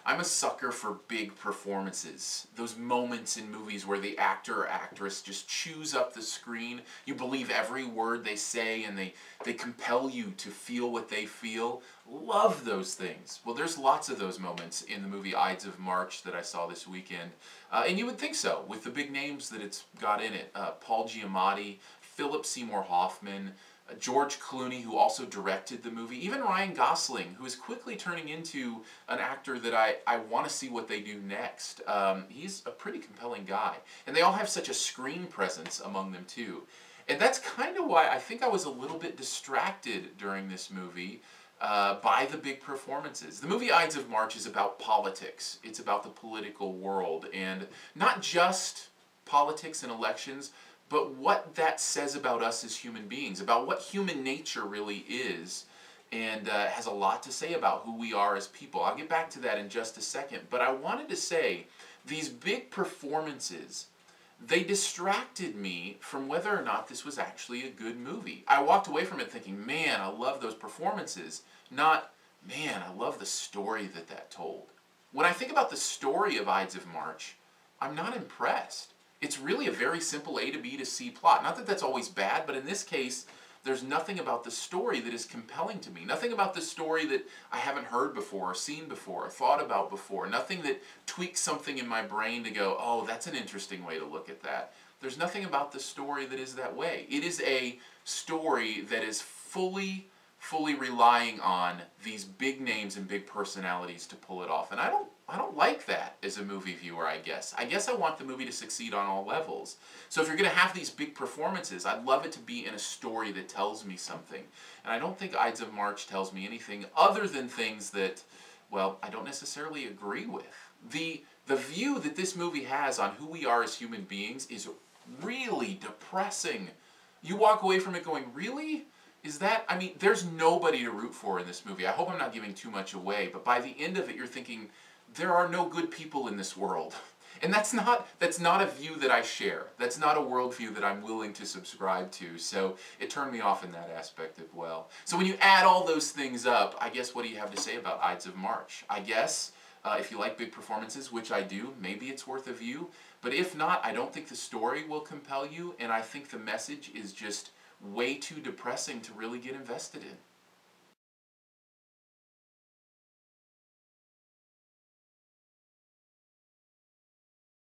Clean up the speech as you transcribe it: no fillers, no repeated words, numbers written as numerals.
I'm a sucker for big performances. Those moments in movies where the actor or actress just chews up the screen. You believe every word they say and they compel you to feel what they feel. Love those things. Well, there's lots of those moments in the movie Ides of March that I saw this weekend. And you would think so, with the big names that it's got in it. Paul Giamatti, Seymour Hoffman, George Clooney, who also directed the movie, even Ryan Gosling, who is quickly turning into an actor that I want to see what they do next. He's a pretty compelling guy. And they all have such a screen presence among them too. And that's kind of why I think I was a little bit distracted during this movie by the big performances. The movie Ides of March is about politics. It's about the political world, and not just politics and elections, but what that says about us as human beings, about what human nature really is, and has a lot to say about who we are as people. I'll get back to that in just a second, but I wanted to say these big performances, they distracted me from whether or not this was actually a good movie. I walked away from it thinking, man, I love those performances, not, man, I love the story that told. When I think about the story of Ides of March, I'm not impressed. It's really a very simple A to B to C plot. Not that that's always bad, but in this case, there's nothing about the story that is compelling to me. Nothing about the story that I haven't heard before, or seen before, or thought about before. Nothing that tweaks something in my brain to go, oh, that's an interesting way to look at that. There's nothing about the story that is that way. It is a story that is fully relying on these big names and big personalities to pull it off. And I don't like that as a movie viewer, I guess. I guess I want the movie to succeed on all levels. So if you're going to have these big performances, I'd love it to be in a story that tells me something. And I don't think Ides of March tells me anything other than things that, well, I don't necessarily agree with. The view that this movie has on who we are as human beings is really depressing. You walk away from it going, really? Is that, I mean, there's nobody to root for in this movie. I hope I'm not giving too much away, but by the end of it, you're thinking, there are no good people in this world. And that's not a view that I share. That's not a worldview that I'm willing to subscribe to. So it turned me off in that aspect as well. So when you add all those things up, I guess what do you have to say about Ides of March? I guess if you like big performances, which I do, maybe it's worth a view. But if not, I don't think the story will compel you, and I think the message is just way too depressing to really get invested in.